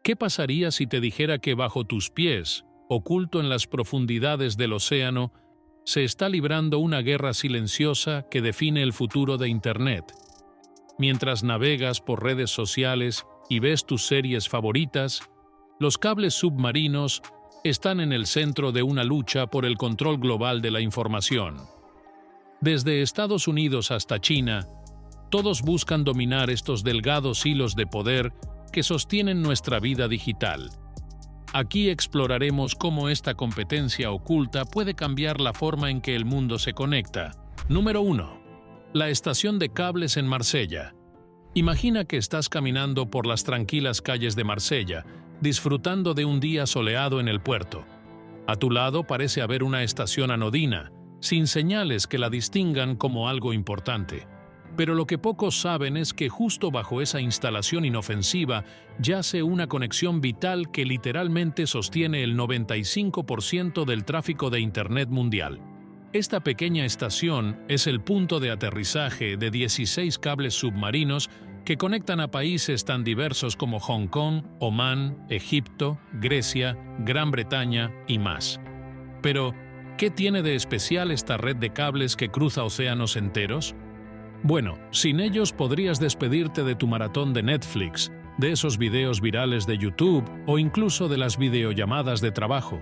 ¿Qué pasaría si te dijera que bajo tus pies, oculto en las profundidades del océano, se está librando una guerra silenciosa que define el futuro de Internet? Mientras navegas por redes sociales y ves tus series favoritas, los cables submarinos están en el centro de una lucha por el control global de la información. Desde Estados Unidos hasta China, todos buscan dominar estos delgados hilos de poder que sostienen nuestra vida digital. Aquí exploraremos cómo esta competencia oculta puede cambiar la forma en que el mundo se conecta. Número 1. La estación de cables en Marsella. Imagina que estás caminando por las tranquilas calles de Marsella, disfrutando de un día soleado en el puerto. A tu lado parece haber una estación anodina, sin señales que la distingan como algo importante. Pero lo que pocos saben es que justo bajo esa instalación inofensiva yace una conexión vital que literalmente sostiene el 95% del tráfico de Internet mundial. Esta pequeña estación es el punto de aterrizaje de 16 cables submarinos que conectan a países tan diversos como Hong Kong, Omán, Egipto, Grecia, Gran Bretaña y más. Pero, ¿qué tiene de especial esta red de cables que cruza océanos enteros? Bueno, sin ellos podrías despedirte de tu maratón de Netflix, de esos videos virales de YouTube o incluso de las videollamadas de trabajo.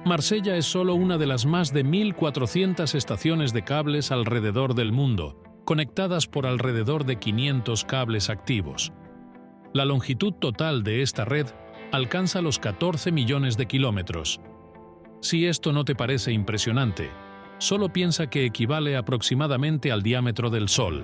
Marsella es solo una de las más de 1.400 estaciones de cables alrededor del mundo, conectadas por alrededor de 500 cables activos. La longitud total de esta red alcanza los 14 millones de kilómetros. Si esto no te parece impresionante, solo piensa que equivale aproximadamente al diámetro del Sol.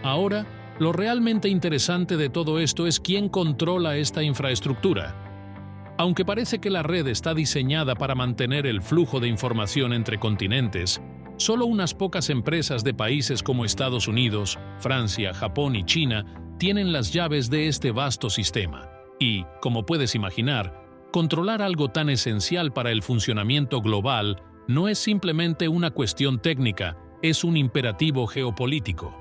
Ahora, lo realmente interesante de todo esto es quién controla esta infraestructura. Aunque parece que la red está diseñada para mantener el flujo de información entre continentes, solo unas pocas empresas de países como Estados Unidos, Francia, Japón y China tienen las llaves de este vasto sistema. Y, como puedes imaginar, controlar algo tan esencial para el funcionamiento global no es simplemente una cuestión técnica, es un imperativo geopolítico.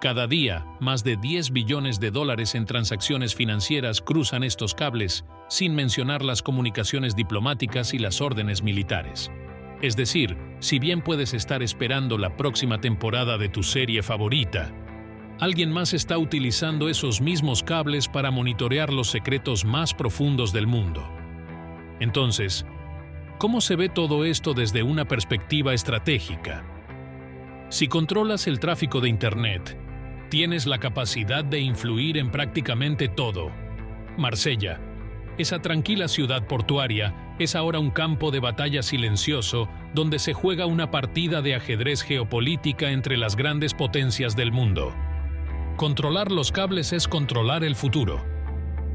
Cada día, más de 10 billones de dólares en transacciones financieras cruzan estos cables, sin mencionar las comunicaciones diplomáticas y las órdenes militares. Es decir, si bien puedes estar esperando la próxima temporada de tu serie favorita, alguien más está utilizando esos mismos cables para monitorear los secretos más profundos del mundo. Entonces, ¿cómo se ve todo esto desde una perspectiva estratégica? Si controlas el tráfico de Internet, tienes la capacidad de influir en prácticamente todo. Marsella, esa tranquila ciudad portuaria, es ahora un campo de batalla silencioso donde se juega una partida de ajedrez geopolítica entre las grandes potencias del mundo. Controlar los cables es controlar el futuro.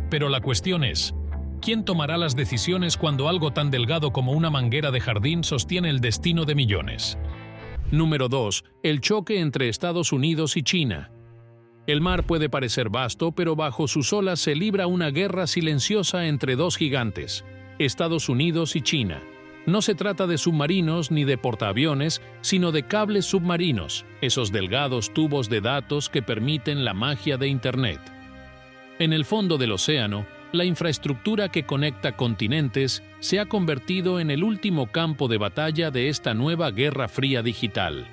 Pero la cuestión es, ¿quién tomará las decisiones cuando algo tan delgado como una manguera de jardín sostiene el destino de millones? Número 2. El choque entre Estados Unidos y China. El mar puede parecer vasto, pero bajo sus olas se libra una guerra silenciosa entre dos gigantes, Estados Unidos y China. No se trata de submarinos ni de portaaviones, sino de cables submarinos, esos delgados tubos de datos que permiten la magia de Internet. En el fondo del océano, la infraestructura que conecta continentes se ha convertido en el último campo de batalla de esta nueva Guerra Fría digital.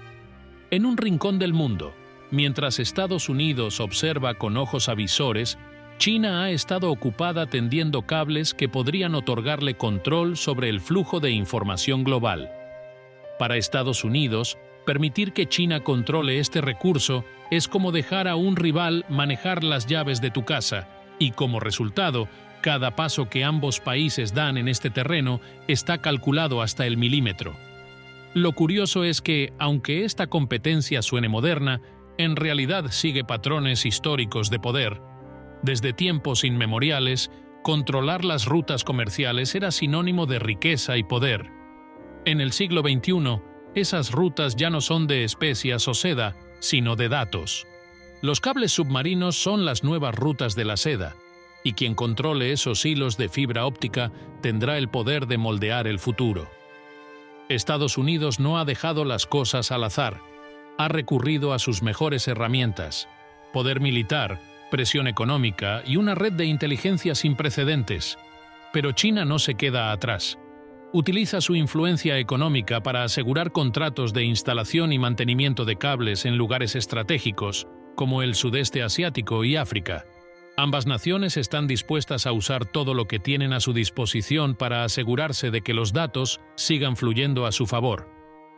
En un rincón del mundo, mientras Estados Unidos observa con ojos avisores, China ha estado ocupada tendiendo cables que podrían otorgarle control sobre el flujo de información global. Para Estados Unidos, permitir que China controle este recurso es como dejar a un rival manejar las llaves de tu casa, y como resultado, cada paso que ambos países dan en este terreno está calculado hasta el milímetro. Lo curioso es que, aunque esta competencia suene moderna, en realidad sigue patrones históricos de poder. Desde tiempos inmemoriales, controlar las rutas comerciales era sinónimo de riqueza y poder. En el siglo XXI, esas rutas ya no son de especias o seda, sino de datos. Los cables submarinos son las nuevas rutas de la seda, y quien controle esos hilos de fibra óptica tendrá el poder de moldear el futuro. Estados Unidos no ha dejado las cosas al azar, ha recurrido a sus mejores herramientas, poder militar, presión económica y una red de inteligencia sin precedentes. Pero China no se queda atrás. Utiliza su influencia económica para asegurar contratos de instalación y mantenimiento de cables en lugares estratégicos, como el sudeste asiático y África. Ambas naciones están dispuestas a usar todo lo que tienen a su disposición para asegurarse de que los datos sigan fluyendo a su favor.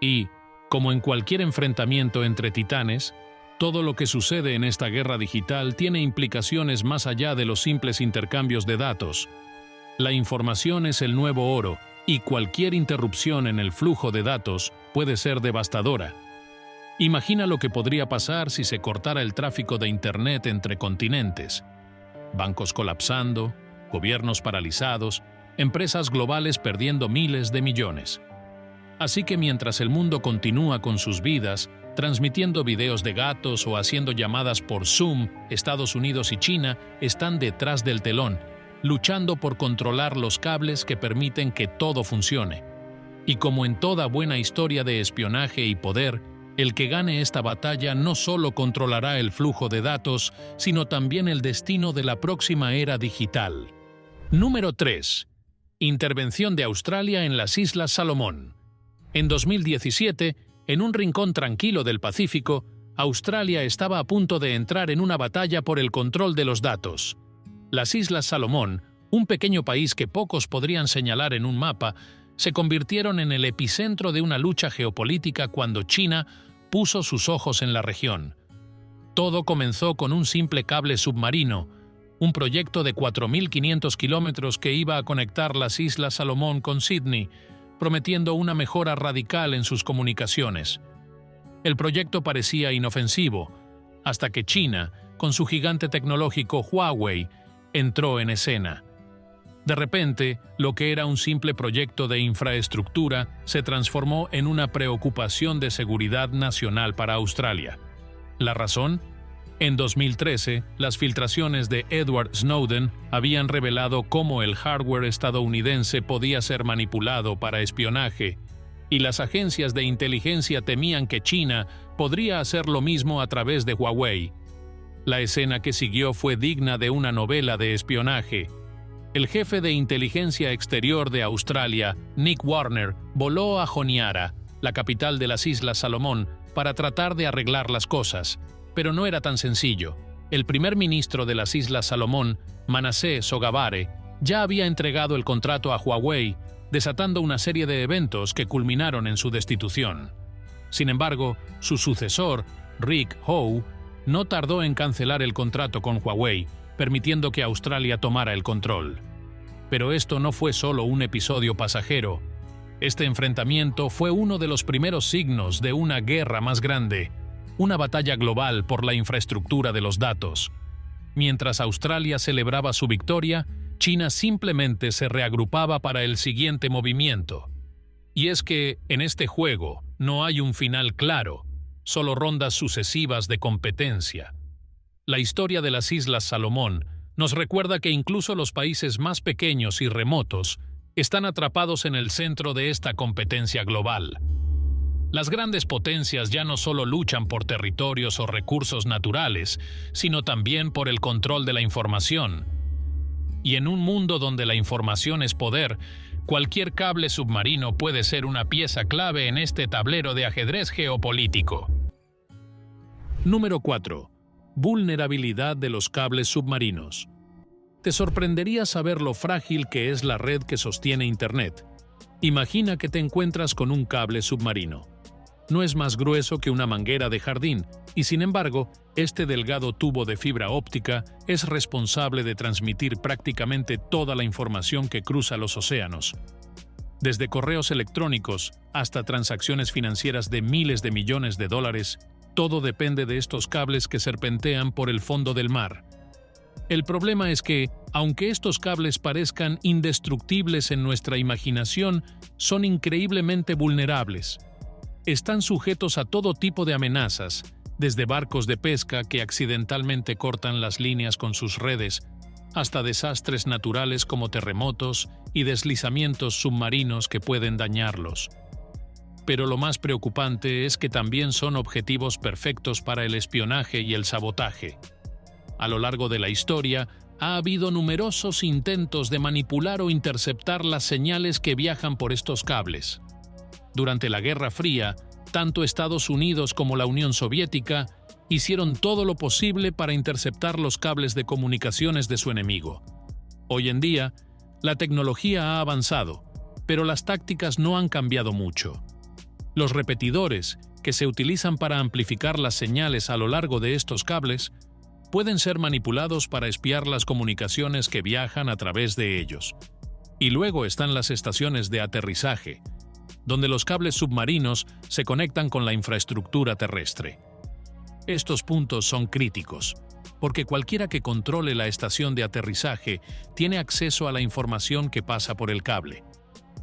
Y, como en cualquier enfrentamiento entre titanes, todo lo que sucede en esta guerra digital tiene implicaciones más allá de los simples intercambios de datos. La información es el nuevo oro, y cualquier interrupción en el flujo de datos puede ser devastadora. Imagina lo que podría pasar si se cortara el tráfico de Internet entre continentes. Bancos colapsando, gobiernos paralizados, empresas globales perdiendo miles de millones. Así que mientras el mundo continúa con sus vidas, transmitiendo videos de gatos o haciendo llamadas por Zoom, Estados Unidos y China están detrás del telón, luchando por controlar los cables que permiten que todo funcione. Y como en toda buena historia de espionaje y poder, el que gane esta batalla no solo controlará el flujo de datos, sino también el destino de la próxima era digital. Número 3. Intervención de Australia en las Islas Salomón. En 2017, en un rincón tranquilo del Pacífico, Australia estaba a punto de entrar en una batalla por el control de los datos. Las Islas Salomón, un pequeño país que pocos podrían señalar en un mapa, se convirtieron en el epicentro de una lucha geopolítica cuando China puso sus ojos en la región. Todo comenzó con un simple cable submarino, un proyecto de 4.500 kilómetros que iba a conectar las Islas Salomón con Sídney, prometiendo una mejora radical en sus comunicaciones. El proyecto parecía inofensivo, hasta que China, con su gigante tecnológico Huawei, entró en escena. De repente, lo que era un simple proyecto de infraestructura se transformó en una preocupación de seguridad nacional para Australia. ¿La razón? En 2013, las filtraciones de Edward Snowden habían revelado cómo el hardware estadounidense podía ser manipulado para espionaje, y las agencias de inteligencia temían que China podría hacer lo mismo a través de Huawei. La escena que siguió fue digna de una novela de espionaje. El jefe de inteligencia exterior de Australia, Nick Warner, voló a Honiara, la capital de las Islas Salomón, para tratar de arreglar las cosas. Pero no era tan sencillo. El primer ministro de las Islas Salomón, Manasseh Sogavare, ya había entregado el contrato a Huawei, desatando una serie de eventos que culminaron en su destitución. Sin embargo, su sucesor, Rick Howe, no tardó en cancelar el contrato con Huawei, permitiendo que Australia tomara el control. Pero esto no fue solo un episodio pasajero. Este enfrentamiento fue uno de los primeros signos de una guerra más grande, una batalla global por la infraestructura de los datos. Mientras Australia celebraba su victoria, China simplemente se reagrupaba para el siguiente movimiento. Y es que, en este juego, no hay un final claro, solo rondas sucesivas de competencia. La historia de las Islas Salomón nos recuerda que incluso los países más pequeños y remotos están atrapados en el centro de esta competencia global. Las grandes potencias ya no solo luchan por territorios o recursos naturales, sino también por el control de la información. Y en un mundo donde la información es poder, cualquier cable submarino puede ser una pieza clave en este tablero de ajedrez geopolítico. Número 4. Vulnerabilidad de los cables submarinos. Te sorprendería saber lo frágil que es la red que sostiene Internet. Imagina que te encuentras con un cable submarino. No es más grueso que una manguera de jardín, y sin embargo, este delgado tubo de fibra óptica es responsable de transmitir prácticamente toda la información que cruza los océanos. Desde correos electrónicos hasta transacciones financieras de miles de millones de dólares, todo depende de estos cables que serpentean por el fondo del mar. El problema es que, aunque estos cables parezcan indestructibles en nuestra imaginación, son increíblemente vulnerables. Están sujetos a todo tipo de amenazas, desde barcos de pesca que accidentalmente cortan las líneas con sus redes, hasta desastres naturales como terremotos y deslizamientos submarinos que pueden dañarlos. Pero lo más preocupante es que también son objetivos perfectos para el espionaje y el sabotaje. A lo largo de la historia, ha habido numerosos intentos de manipular o interceptar las señales que viajan por estos cables. Durante la Guerra Fría, tanto Estados Unidos como la Unión Soviética hicieron todo lo posible para interceptar los cables de comunicaciones de su enemigo. Hoy en día, la tecnología ha avanzado, pero las tácticas no han cambiado mucho. Los repetidores, que se utilizan para amplificar las señales a lo largo de estos cables, pueden ser manipulados para espiar las comunicaciones que viajan a través de ellos. Y luego están las estaciones de aterrizaje, donde los cables submarinos se conectan con la infraestructura terrestre. Estos puntos son críticos, porque cualquiera que controle la estación de aterrizaje tiene acceso a la información que pasa por el cable.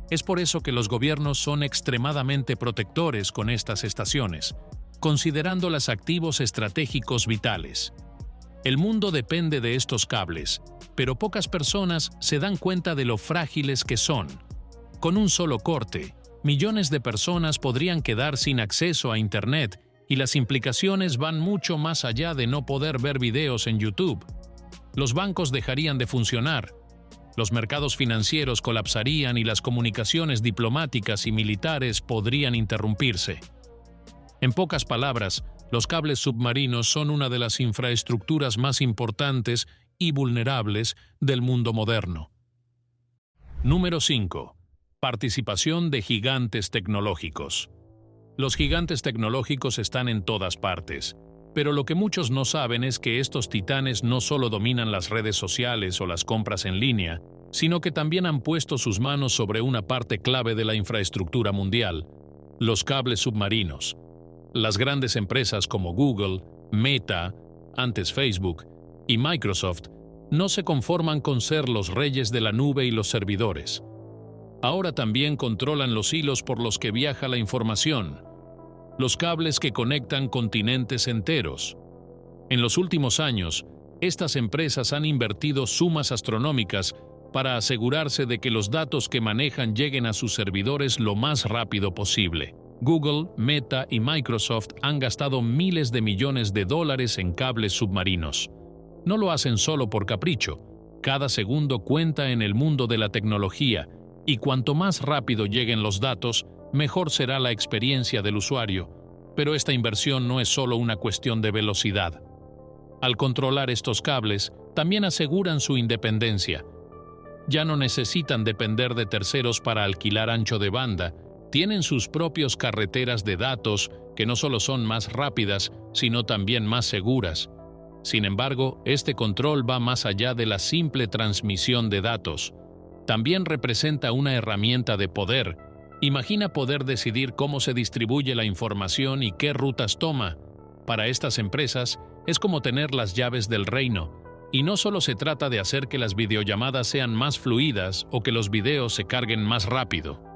Es por eso que los gobiernos son extremadamente protectores con estas estaciones, considerándolas activos estratégicos vitales. El mundo depende de estos cables, pero pocas personas se dan cuenta de lo frágiles que son. Con un solo corte, millones de personas podrían quedar sin acceso a Internet y las implicaciones van mucho más allá de no poder ver videos en YouTube. Los bancos dejarían de funcionar, los mercados financieros colapsarían y las comunicaciones diplomáticas y militares podrían interrumpirse. En pocas palabras, los cables submarinos son una de las infraestructuras más importantes y vulnerables del mundo moderno. Número 5. Participación de gigantes tecnológicos. Los gigantes tecnológicos están en todas partes, pero lo que muchos no saben es que estos titanes no solo dominan las redes sociales o las compras en línea, sino que también han puesto sus manos sobre una parte clave de la infraestructura mundial: los cables submarinos. Las grandes empresas como Google, Meta, antes Facebook, y Microsoft no se conforman con ser los reyes de la nube y los servidores. Ahora también controlan los hilos por los que viaja la información, los cables que conectan continentes enteros. En los últimos años, estas empresas han invertido sumas astronómicas para asegurarse de que los datos que manejan lleguen a sus servidores lo más rápido posible. Google, Meta y Microsoft han gastado miles de millones de dólares en cables submarinos. No lo hacen solo por capricho. Cada segundo cuenta en el mundo de la tecnología, y cuanto más rápido lleguen los datos, mejor será la experiencia del usuario. Pero esta inversión no es solo una cuestión de velocidad. Al controlar estos cables, también aseguran su independencia. Ya no necesitan depender de terceros para alquilar ancho de banda. Tienen sus propias carreteras de datos que no solo son más rápidas, sino también más seguras. Sin embargo, este control va más allá de la simple transmisión de datos. También representa una herramienta de poder. Imagina poder decidir cómo se distribuye la información y qué rutas toma. Para estas empresas, es como tener las llaves del reino. Y no solo se trata de hacer que las videollamadas sean más fluidas o que los videos se carguen más rápido.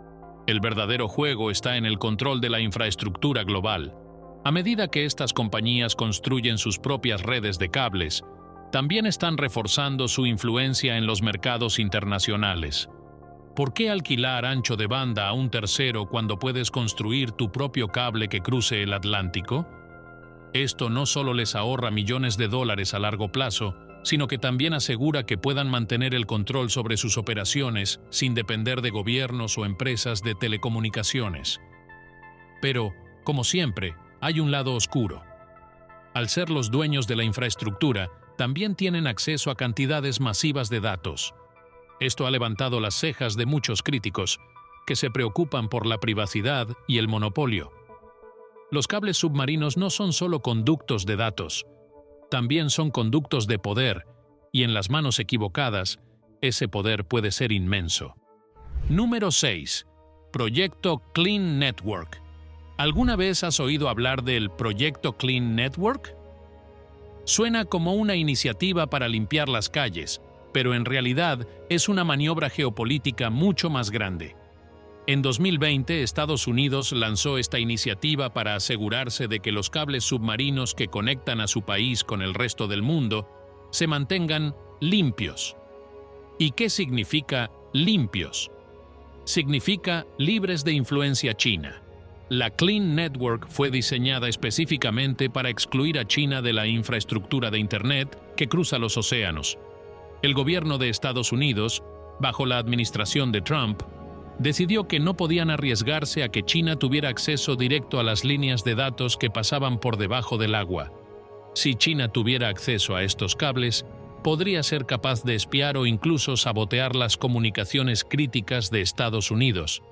El verdadero juego está en el control de la infraestructura global. A medida que estas compañías construyen sus propias redes de cables, también están reforzando su influencia en los mercados internacionales. ¿Por qué alquilar ancho de banda a un tercero cuando puedes construir tu propio cable que cruce el Atlántico? Esto no solo les ahorra millones de dólares a largo plazo, sino que también asegura que puedan mantener el control sobre sus operaciones sin depender de gobiernos o empresas de telecomunicaciones. Pero, como siempre, hay un lado oscuro. Al ser los dueños de la infraestructura, también tienen acceso a cantidades masivas de datos. Esto ha levantado las cejas de muchos críticos, que se preocupan por la privacidad y el monopolio. Los cables submarinos no son solo conductos de datos, también son conductos de poder, y en las manos equivocadas, ese poder puede ser inmenso. Número 6. Proyecto Clean Network. ¿Alguna vez has oído hablar del Proyecto Clean Network? Suena como una iniciativa para limpiar las calles, pero en realidad es una maniobra geopolítica mucho más grande. En 2020, Estados Unidos lanzó esta iniciativa para asegurarse de que los cables submarinos que conectan a su país con el resto del mundo se mantengan limpios. ¿Y qué significa limpios? Significa libres de influencia china. La Clean Network fue diseñada específicamente para excluir a China de la infraestructura de Internet que cruza los océanos. El gobierno de Estados Unidos, bajo la administración de Trump, decidió que no podían arriesgarse a que China tuviera acceso directo a las líneas de datos que pasaban por debajo del agua. Si China tuviera acceso a estos cables, podría ser capaz de espiar o incluso sabotear las comunicaciones críticas de Estados Unidos.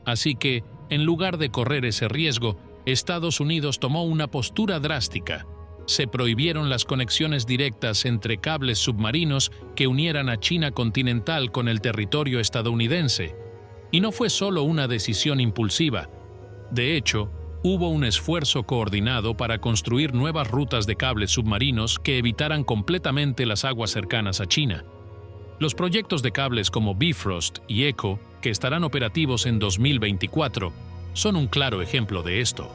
Así que, en lugar de correr ese riesgo, Estados Unidos tomó una postura drástica. Se prohibieron las conexiones directas entre cables submarinos que unieran a China continental con el territorio estadounidense. Y no fue solo una decisión impulsiva. De hecho, hubo un esfuerzo coordinado para construir nuevas rutas de cables submarinos que evitaran completamente las aguas cercanas a China. Los proyectos de cables como Bifrost y ECHO, que estarán operativos en 2024, son un claro ejemplo de esto.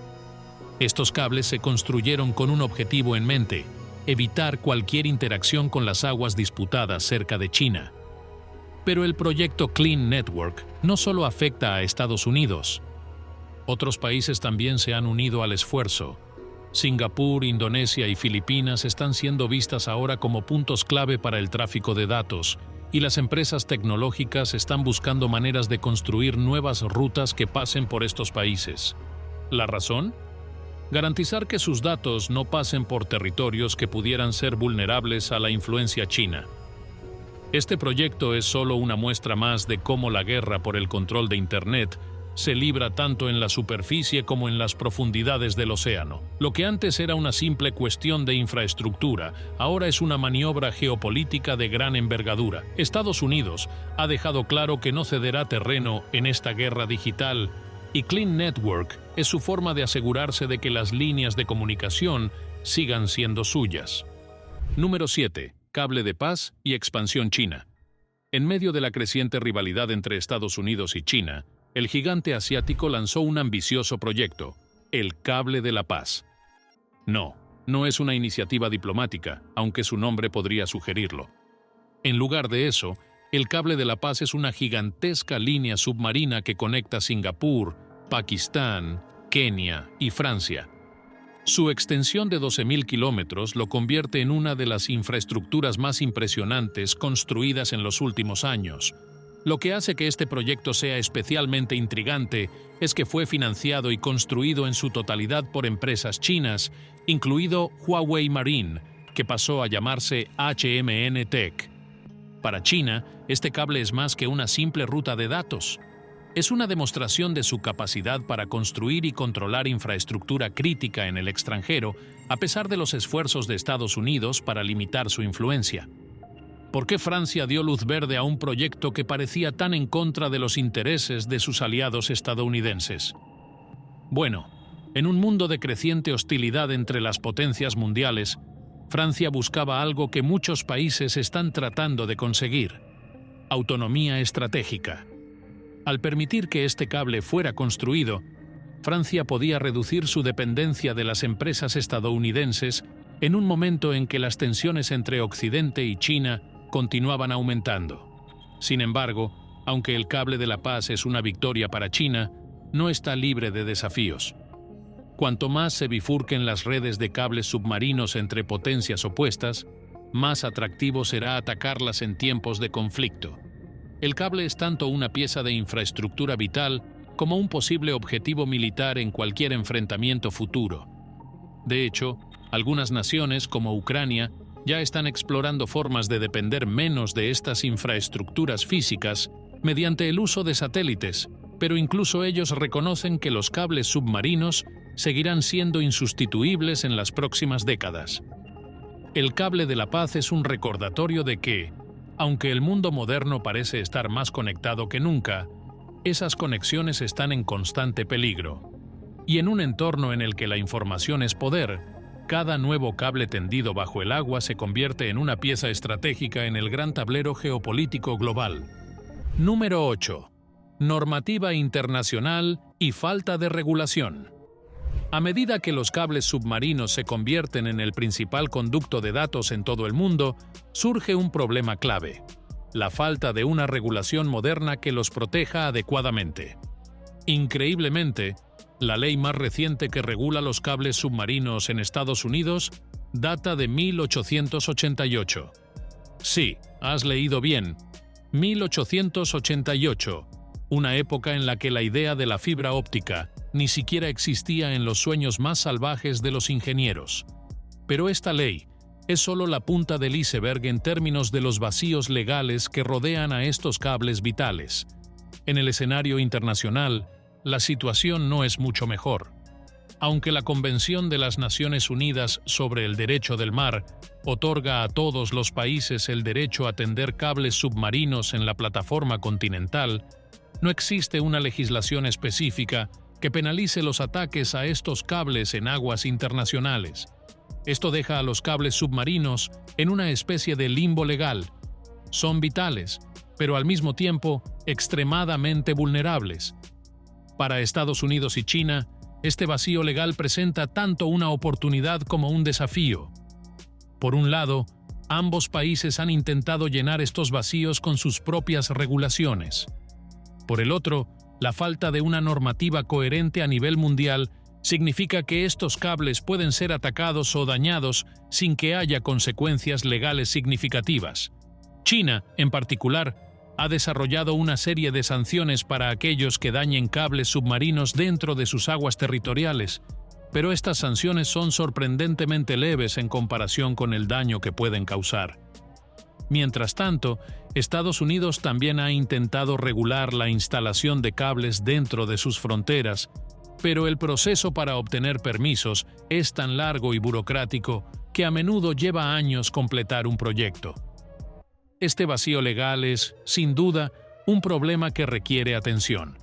Estos cables se construyeron con un objetivo en mente: evitar cualquier interacción con las aguas disputadas cerca de China. Pero el proyecto Clean Network no solo afecta a Estados Unidos. Otros países también se han unido al esfuerzo. Singapur, Indonesia y Filipinas están siendo vistas ahora como puntos clave para el tráfico de datos, y las empresas tecnológicas están buscando maneras de construir nuevas rutas que pasen por estos países. ¿La razón? Garantizar que sus datos no pasen por territorios que pudieran ser vulnerables a la influencia china. Este proyecto es solo una muestra más de cómo la guerra por el control de Internet se libra tanto en la superficie como en las profundidades del océano. Lo que antes era una simple cuestión de infraestructura, ahora es una maniobra geopolítica de gran envergadura. Estados Unidos ha dejado claro que no cederá terreno en esta guerra digital, y Clean Network es su forma de asegurarse de que las líneas de comunicación sigan siendo suyas. Número 7. Cable de paz y expansión china. En medio de la creciente rivalidad entre Estados Unidos y China, el gigante asiático lanzó un ambicioso proyecto, el Cable de la Paz. No es una iniciativa diplomática, aunque su nombre podría sugerirlo. En lugar de eso, el Cable de la Paz es una gigantesca línea submarina que conecta Singapur, Pakistán, Kenia y Francia. Su extensión de 12.000 kilómetros lo convierte en una de las infraestructuras más impresionantes construidas en los últimos años. Lo que hace que este proyecto sea especialmente intrigante es que fue financiado y construido en su totalidad por empresas chinas, incluido Huawei Marine, que pasó a llamarse HMN Tech. Para China, este cable es más que una simple ruta de datos. Es una demostración de su capacidad para construir y controlar infraestructura crítica en el extranjero, a pesar de los esfuerzos de Estados Unidos para limitar su influencia. ¿Por qué Francia dio luz verde a un proyecto que parecía tan en contra de los intereses de sus aliados estadounidenses? Bueno, en un mundo de creciente hostilidad entre las potencias mundiales, Francia buscaba algo que muchos países están tratando de conseguir: autonomía estratégica. Al permitir que este cable fuera construido, Francia podía reducir su dependencia de las empresas estadounidenses en un momento en que las tensiones entre Occidente y China continuaban aumentando. Sin embargo, aunque el Cable de la Paz es una victoria para China, no está libre de desafíos. Cuanto más se bifurquen las redes de cables submarinos entre potencias opuestas, más atractivo será atacarlas en tiempos de conflicto. El cable es tanto una pieza de infraestructura vital como un posible objetivo militar en cualquier enfrentamiento futuro. De hecho, algunas naciones, como Ucrania, ya están explorando formas de depender menos de estas infraestructuras físicas mediante el uso de satélites, pero incluso ellos reconocen que los cables submarinos seguirán siendo insustituibles en las próximas décadas. El Cable de la Paz es un recordatorio de que, aunque el mundo moderno parece estar más conectado que nunca, esas conexiones están en constante peligro. Y en un entorno en el que la información es poder, cada nuevo cable tendido bajo el agua se convierte en una pieza estratégica en el gran tablero geopolítico global. Número 8. Normativa internacional y falta de regulación. A medida que los cables submarinos se convierten en el principal conducto de datos en todo el mundo, surge un problema clave: la falta de una regulación moderna que los proteja adecuadamente. Increíblemente, La ley más reciente que regula los cables submarinos en Estados Unidos data de 1888. Sí, has leído bien. 1888, una época en la que la idea de la fibra óptica ni siquiera existía en los sueños más salvajes de los ingenieros. Pero esta ley es solo la punta del iceberg en términos de los vacíos legales que rodean a estos cables vitales. En el escenario internacional, la situación no es mucho mejor. Aunque la Convención de las Naciones Unidas sobre el Derecho del Mar otorga a todos los países el derecho a tender cables submarinos en la plataforma continental, no existe una legislación específica que penalice los ataques a estos cables en aguas internacionales. Esto deja a los cables submarinos en una especie de limbo legal. Son vitales, pero al mismo tiempo extremadamente vulnerables. Para Estados Unidos y China, este vacío legal presenta tanto una oportunidad como un desafío. Por un lado, ambos países han intentado llenar estos vacíos con sus propias regulaciones. Por el otro, la falta de una normativa coherente a nivel mundial significa que estos cables pueden ser atacados o dañados sin que haya consecuencias legales significativas. China, en particular, ha desarrollado una serie de sanciones para aquellos que dañen cables submarinos dentro de sus aguas territoriales, pero estas sanciones son sorprendentemente leves en comparación con el daño que pueden causar. Mientras tanto, Estados Unidos también ha intentado regular la instalación de cables dentro de sus fronteras, pero el proceso para obtener permisos es tan largo y burocrático que a menudo lleva años completar un proyecto. Este vacío legal es, sin duda, un problema que requiere atención.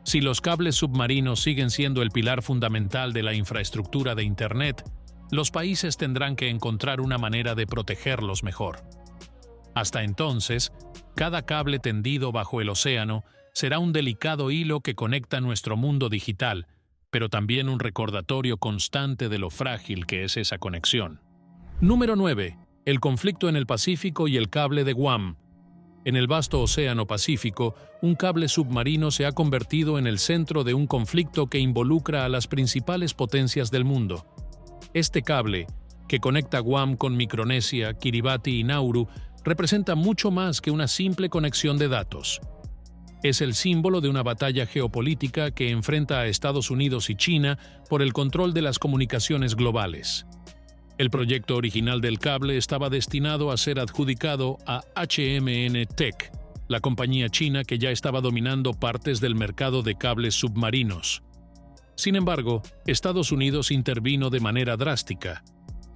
Si los cables submarinos siguen siendo el pilar fundamental de la infraestructura de Internet, los países tendrán que encontrar una manera de protegerlos mejor. Hasta entonces, cada cable tendido bajo el océano será un delicado hilo que conecta nuestro mundo digital, pero también un recordatorio constante de lo frágil que es esa conexión. Número 9. El conflicto en el Pacífico y el cable de Guam. En el vasto océano Pacífico, un cable submarino se ha convertido en el centro de un conflicto que involucra a las principales potencias del mundo. Este cable, que conecta Guam con Micronesia, Kiribati y Nauru, representa mucho más que una simple conexión de datos. Es el símbolo de una batalla geopolítica que enfrenta a Estados Unidos y China por el control de las comunicaciones globales. El proyecto original del cable estaba destinado a ser adjudicado a HMN Tech, la compañía china que ya estaba dominando partes del mercado de cables submarinos. Sin embargo, Estados Unidos intervino de manera drástica.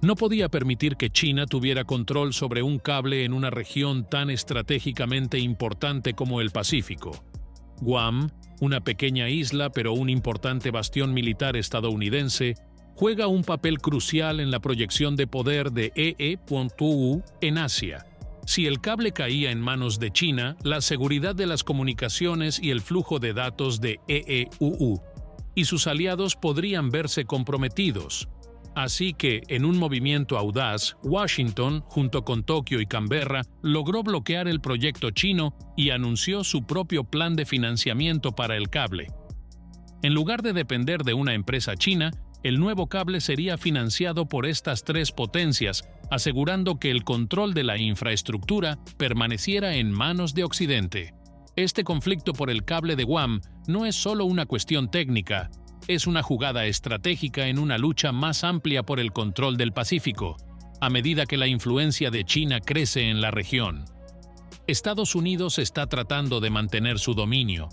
No podía permitir que China tuviera control sobre un cable en una región tan estratégicamente importante como el Pacífico. Guam, una pequeña isla pero un importante bastión militar estadounidense, juega un papel crucial en la proyección de poder de EE.U en Asia. Si el cable caía en manos de China, la seguridad de las comunicaciones y el flujo de datos de EE.U y sus aliados podrían verse comprometidos. Así que, en un movimiento audaz, Washington, junto con Tokio y Canberra, logró bloquear el proyecto chino y anunció su propio plan de financiamiento para el cable. En lugar de depender de una empresa china, el nuevo cable sería financiado por estas tres potencias, asegurando que el control de la infraestructura permaneciera en manos de Occidente. Este conflicto por el cable de Guam no es solo una cuestión técnica, es una jugada estratégica en una lucha más amplia por el control del Pacífico, a medida que la influencia de China crece en la región. Estados Unidos está tratando de mantener su dominio,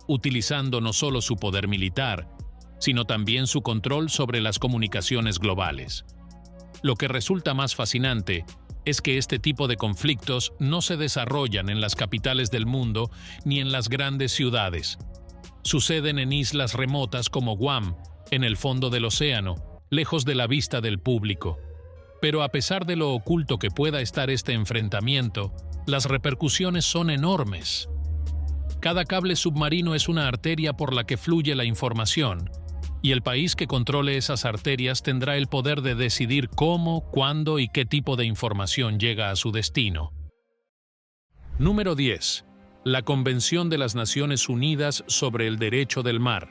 utilizando no solo su poder militar, sino también su control sobre las comunicaciones globales. Lo que resulta más fascinante es que este tipo de conflictos no se desarrollan en las capitales del mundo ni en las grandes ciudades. Suceden en islas remotas como Guam, en el fondo del océano, lejos de la vista del público. Pero a pesar de lo oculto que pueda estar este enfrentamiento, las repercusiones son enormes. Cada cable submarino es una arteria por la que fluye la información, y el país que controle esas arterias tendrá el poder de decidir cómo, cuándo y qué tipo de información llega a su destino. Número 10. La Convención de las Naciones Unidas sobre el Derecho del Mar.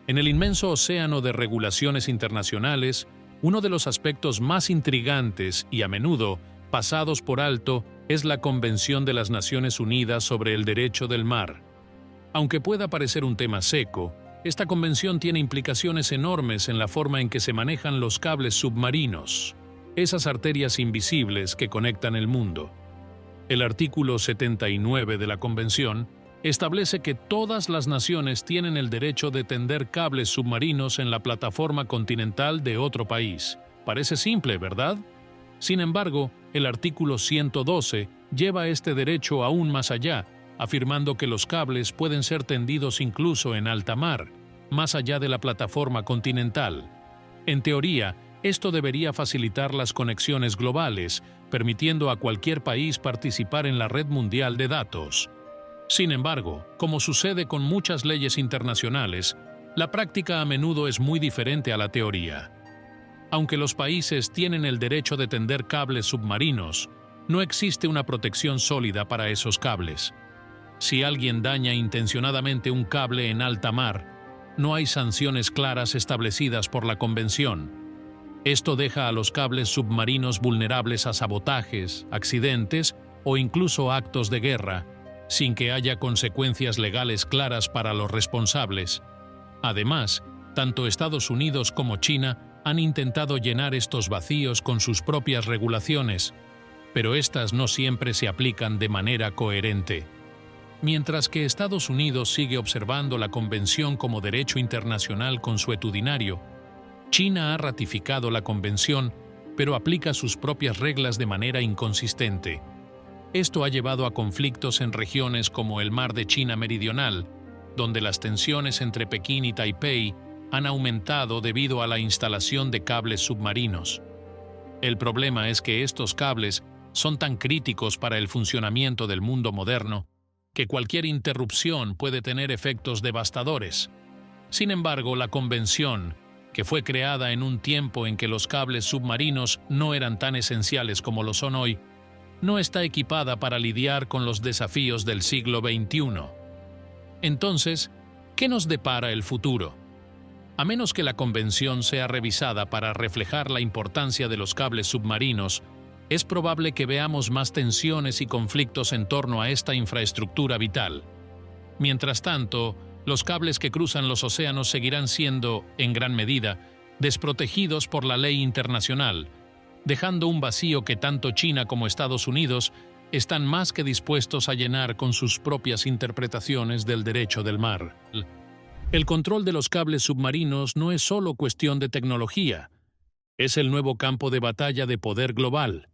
En el inmenso océano de regulaciones internacionales, uno de los aspectos más intrigantes y a menudo pasados por alto es la Convención de las Naciones Unidas sobre el Derecho del Mar. Aunque pueda parecer un tema seco, esta convención tiene implicaciones enormes en la forma en que se manejan los cables submarinos, esas arterias invisibles que conectan el mundo. El artículo 79 de la convención establece que todas las naciones tienen el derecho de tender cables submarinos en la plataforma continental de otro país. Parece simple, ¿verdad? Sin embargo, el artículo 112 lleva este derecho aún más allá, afirmando que los cables pueden ser tendidos incluso en alta mar, más allá de la plataforma continental. En teoría, esto debería facilitar las conexiones globales, permitiendo a cualquier país participar en la red mundial de datos. Sin embargo, como sucede con muchas leyes internacionales, la práctica a menudo es muy diferente a la teoría. Aunque los países tienen el derecho de tender cables submarinos, no existe una protección sólida para esos cables. Si alguien daña intencionadamente un cable en alta mar, no hay sanciones claras establecidas por la Convención. Esto deja a los cables submarinos vulnerables a sabotajes, accidentes o incluso actos de guerra, sin que haya consecuencias legales claras para los responsables. Además, tanto Estados Unidos como China han intentado llenar estos vacíos con sus propias regulaciones, pero estas no siempre se aplican de manera coherente. Mientras que Estados Unidos sigue observando la Convención como derecho internacional consuetudinario, China ha ratificado la Convención, pero aplica sus propias reglas de manera inconsistente. Esto ha llevado a conflictos en regiones como el Mar de China Meridional, donde las tensiones entre Pekín y Taipei han aumentado debido a la instalación de cables submarinos. El problema es que estos cables son tan críticos para el funcionamiento del mundo moderno que cualquier interrupción puede tener efectos devastadores. Sin embargo, la Convención, que fue creada en un tiempo en que los cables submarinos no eran tan esenciales como lo son hoy, no está equipada para lidiar con los desafíos del siglo XXI. Entonces, ¿qué nos depara el futuro? A menos que la Convención sea revisada para reflejar la importancia de los cables submarinos, es probable que veamos más tensiones y conflictos en torno a esta infraestructura vital. Mientras tanto, los cables que cruzan los océanos seguirán siendo, en gran medida, desprotegidos por la ley internacional, dejando un vacío que tanto China como Estados Unidos están más que dispuestos a llenar con sus propias interpretaciones del derecho del mar. El control de los cables submarinos no es solo cuestión de tecnología, es el nuevo campo de batalla de poder global.